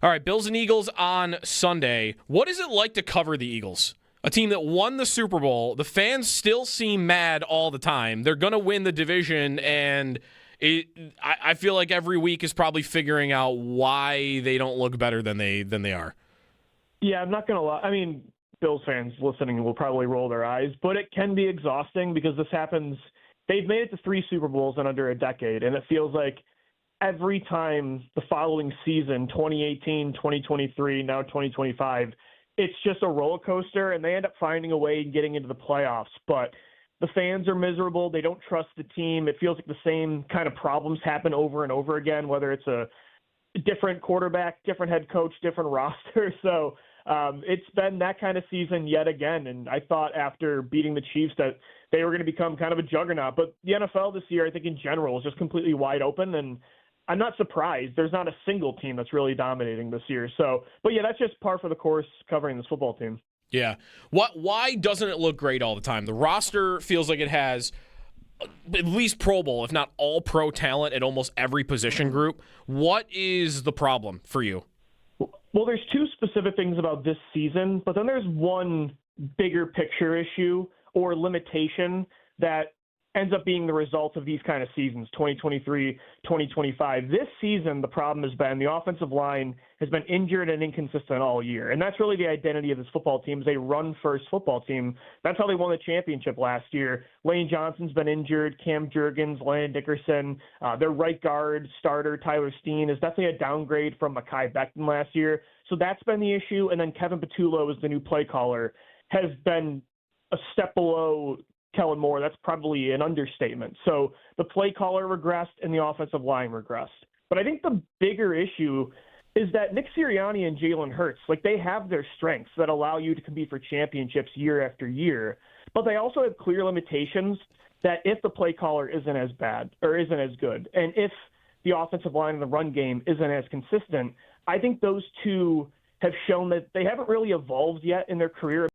All right, Bills and Eagles on Sunday. What is it like to cover the Eagles? A team that won the Super Bowl. The fans still seem mad all the time. They're going to win the division, and I feel like every week is probably figuring out why they don't look better than they are. Yeah, I'm not going to lie. I mean, Bills fans listening will probably roll their eyes, but it can be exhausting because this happens. They've made it to 3 Super Bowls in under a decade, and it feels like every time the following season, 2018, 2023, now 2025, it's just a roller coaster, and they end up finding a way and getting into the playoffs. But the fans are miserable. They don't trust the team. It feels like the same kind of problems happen over and over again, whether it's a different quarterback, different head coach, different roster. So it's been that kind of season yet again. And I thought after beating the Chiefs that they were going to become kind of a juggernaut. But the NFL this year, I think in general, is just completely wide open. And I'm not surprised. There's not a single team that's really dominating this year. So, but yeah, that's just par for the course covering this football team. Yeah. Why doesn't it look great all the time? The roster feels like it has at least Pro Bowl, if not all pro talent at almost every position group. What is the problem for you? Well, there's 2 specific things about this season, but then there's one bigger picture issue or limitation that ends up being the result of these kind of seasons, 2023, 2025. This season, the problem has been the offensive line has been injured and inconsistent all year. And that's really the identity of this football team is a run-first football team. That's how they won the championship last year. Lane Johnson's been injured. Cam Jurgens, Landon Dickerson, their right guard starter, Tyler Steen, is definitely a downgrade from Mekhi Becton last year. So that's been the issue. And then Kevin Patullo is the new play caller, has been a step below Kellen Moore. That's probably an understatement. So the play caller regressed and the offensive line regressed. But I think the bigger issue is that Nick Sirianni and Jalen Hurts, like they have their strengths that allow you to compete for championships year after year, but they also have clear limitations that if the play caller isn't as bad or isn't as good, and if the offensive line and the run game isn't as consistent, I think those two have shown that they haven't really evolved yet in their career.